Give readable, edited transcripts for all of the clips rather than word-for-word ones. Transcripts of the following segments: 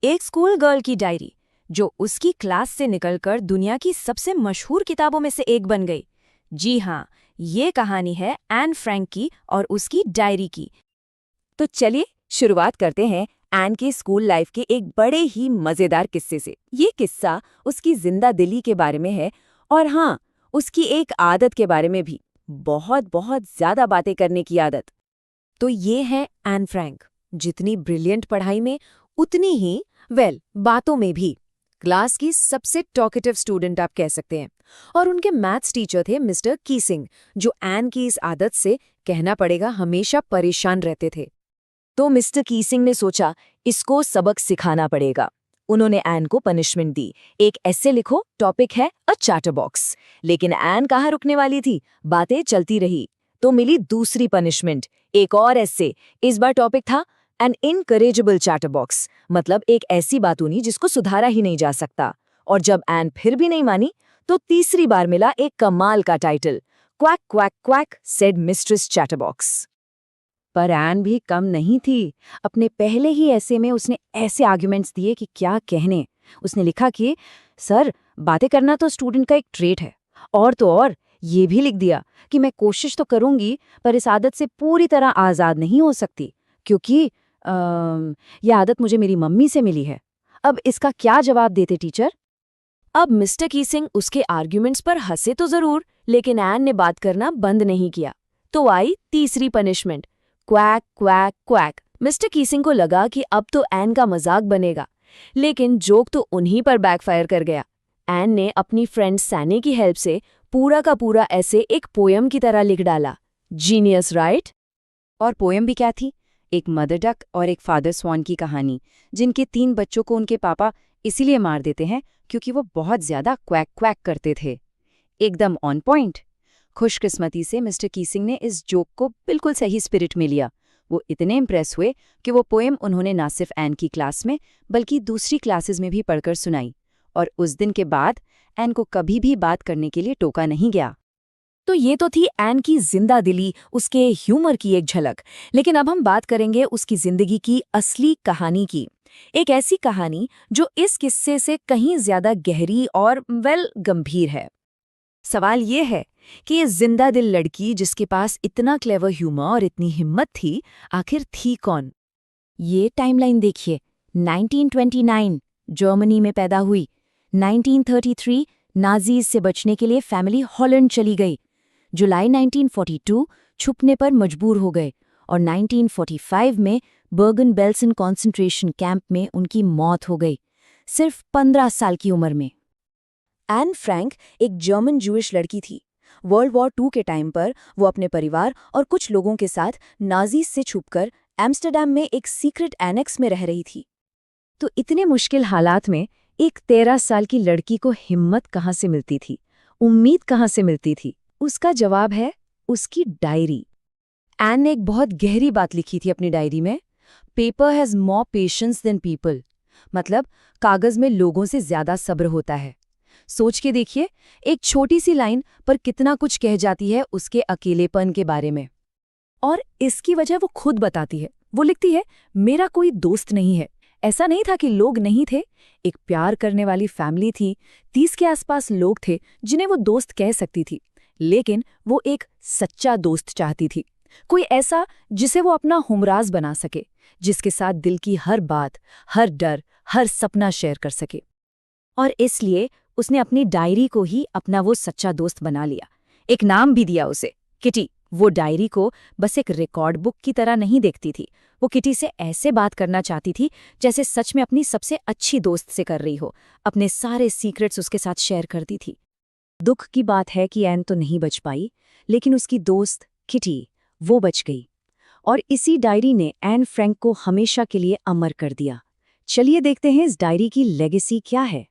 एक school girl की diary जो उसकी क्लास से निकलकर दुनिया की सबसे मशहूर किताबों में से एक बन गई। जी हाँ, ये कहानी है एन फ्रैंक की और उसकी डायरी की। तो चलिए शुरुआत करते हैं एन के स्कूल लाइफ के एक बड़े ही मजेदार किस्से से। ये किस्सा उसकी जिंदा दिली के बारे में है और हाँ, उसकी एक आदत के बारे में भी, बहुत बहुत ज्यादा बातें करने की आदत। तो ये है एन फ्रैंक, जितनी ब्रिलियंट पढ़ाई में उतनी ही बातों में भी। क्लास की सबसे टॉकेटिव स्टूडेंट आप कह सकते हैं। और उनके मैथ्स टीचर थे मिस्टर कीसिंग, जो एन की इस आदत से कहना पड़ेगा हमेशा परेशान रहते थे। तो मिस्टर कीसिंग ने सोचा इसको सबक सिखाना पड़ेगा। उन्होंने एन को पनिशमेंट दी, एक ऐसे लिखो, टॉपिक है अ चैटर बॉक्स। लेकिन एन कहाँ रुकने वाली थी, बातें चलती रही। तो मिली दूसरी पनिशमेंट, एक और ऐसे। इस बार टॉपिक था एन इनकरेजेबल चैटर बॉक्स, मतलब एक ऐसी बातूनी जिसको सुधारा ही नहीं जा सकता। और जब एन फिर भी नहीं मानी, तो तीसरी बार मिला एक कमाल का title, quack quack quack said mistress chatterbox. पर एन भी कम नहीं थी। अपने पहले ही ऐसे में उसने ऐसे आर्ग्यूमेंट्स दिए कि क्या कहने। उसने लिखा कि सर, बातें करना तो स्टूडेंट का एक ट्रेट है, और तो और ये भी लिख दिया कि मैं कोशिश तो करूंगी, पर इस आदत से पूरी तरह आज़ाद नहीं हो सकती, क्योंकि यह आदत मुझे मेरी मम्मी से मिली है। अब इसका क्या जवाब देते टीचर? अब मिस्टर कीसिंग उसके आर्ग्यूमेंट्स पर हंसे तो जरूर, लेकिन एन ने बात करना बंद नहीं किया। तो आई तीसरी punishment, quack quack quack. Mister Keesing को लगा कि अब तो एन का मजाक बनेगा, लेकिन जोक तो उन्हीं पर बैकफायर कर गया। एन ने अपनी फ्रेंड सैनी की हेल्प से पूरा का पूरा ऐसे एक पोयम की तरह लिख डाला। Genius, right? और पोयम भी क्या थी? एक मदर डक और एक फादर स्वान की कहानी, जिनके 3 बच्चों को उनके पापा इसीलिए मार देते हैं क्योंकि वो बहुत ज्यादा क्वैक क्वैक करते थे। एकदम ऑन पॉइंट। खुशकिस्मती से मिस्टर कीसिंग ने इस जोक को बिल्कुल सही स्पिरिट में लिया। वो इतने इम्प्रेस हुए कि वो पोएम उन्होंने ना सिर्फ एन की क्लास में बल्कि दूसरी क्लासेस में भी पढ़कर सुनाई। और उस दिन के बाद एन को कभी भी बात करने के लिए टोका नहीं गया। तो ये तो थी एन की जिंदा दिली, उसके ह्यूमर की एक झलक। लेकिन अब हम बात करेंगे उसकी जिंदगी की असली कहानी की। एक ऐसी कहानी जो इस किस्से से कहीं ज्यादा गहरी और गंभीर है। सवाल ये है कि ये जिंदा दिल लड़की जिसके पास इतना क्लेवर ह्यूमर और इतनी हिम्मत थी, आखिर थी कौन? ये टाइमलाइन देखिए। 1929 जर्मनी में पैदा हुई। 1933 नाजीज से बचने के लिए फैमिली हॉलैंड चली गई। जुलाई 1942 छुपने पर मजबूर हो गए और 1945 में बर्गन बेल्सन कॉन्सेंट्रेशन कैंप में उनकी मौत हो गई, सिर्फ 15 साल की उम्र में। एन फ्रैंक एक जर्मन जूइश लड़की थी। वर्ल्ड वॉर II के टाइम पर वो अपने परिवार और कुछ लोगों के साथ नाजीज से छुपकर एम्स्टर्डम में एक सीक्रेट एनेक्स में रह रही थी। तो इतने मुश्किल हालात में एक 13 साल की लड़की को हिम्मत कहाँ से मिलती थी, उम्मीद कहाँ से मिलती थी? उसका जवाब है उसकी डायरी। एन ने एक बहुत गहरी बात लिखी थी अपनी डायरी में, paper has more patience than people, मतलब कागज में लोगों से ज्यादा सब्र होता है। सोच के देखिए, एक छोटी सी लाइन पर कितना कुछ कह जाती है उसके अकेलेपन के बारे में। और इसकी वजह वो खुद बताती है। वो लिखती है, मेरा कोई दोस्त नहीं है। ऐसा नहीं था कि लोग नहीं थे, एक प्यार करने वाली फैमिली थी, 30 के आसपास लोग थे जिन्हें वो दोस्त कह सकती थी, लेकिन वो एक सच्चा दोस्त चाहती थी, कोई ऐसा जिसे वो अपना हमराज बना सके, जिसके साथ दिल की हर बात, हर डर, हर सपना शेयर कर सके। और इसलिए उसने अपनी डायरी को ही अपना वो सच्चा दोस्त बना लिया। एक नाम भी दिया उसे, किटी। वो डायरी को बस एक रिकॉर्ड बुक की तरह नहीं देखती थी, वो किटी से ऐसे बात करना चाहती थी जैसे सच में अपनी सबसे अच्छी दोस्त से कर रही हो, अपने सारे सीक्रेट्स उसके साथ शेयर करती थी। दुख की बात है कि एन तो नहीं बच पाई, लेकिन उसकी दोस्त किटी, वो बच गई। और इसी डायरी ने एन फ्रैंक को हमेशा के लिए अमर कर दिया। चलिए देखते हैं इस डायरी की लेगेसी क्या है।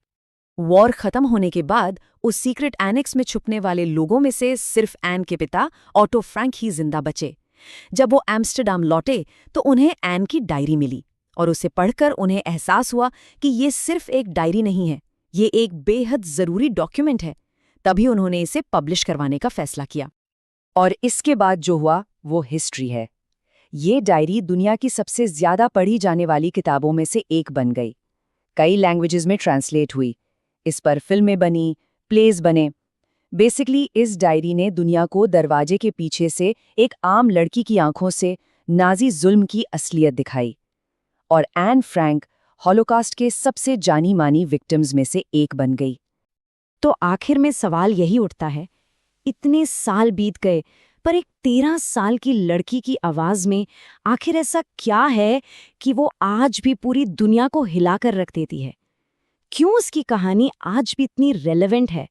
वॉर खत्म होने के बाद उस सीक्रेट एनेक्स में छुपने वाले लोगों में से सिर्फ एन के पिता ऑटो फ्रैंक ही जिंदा बचे। जब वो एम्स्टर्डम लौटे तो उन्हें एन की डायरी मिली और उसे पढ़कर उन्हें एहसास हुआ कि ये सिर्फ एक डायरी नहीं है, ये एक बेहद जरूरी डॉक्यूमेंट है। तभी उन्होंने इसे पब्लिश करवाने का फैसला किया। और इसके बाद जो हुआ वो हिस्ट्री है। ये डायरी दुनिया की सबसे ज्यादा पढ़ी जाने वाली किताबों में से एक बन गई। कई लैंग्वेजेस में ट्रांसलेट हुई। इस पर फिल्में बनी, प्लेज बने। बेसिकली इस डायरी ने दुनिया को दरवाजे के पीछे से एक आम लड़की की आंखों से नाजी जुल्म की असलियत दिखाई। और एन फ्रैंक हॉलोकास्ट के सबसे जानी मानी विक्टिम्स में से एक बन गई। तो आखिर में सवाल यही उठता है, इतने साल बीत गए, पर एक 13 साल की लड़की की आवाज में आखिर ऐसा क्या है कि वो आज भी पूरी दुनिया को हिलाकर रख देती है? क्यों उसकी कहानी आज भी इतनी रेलेवेंट है?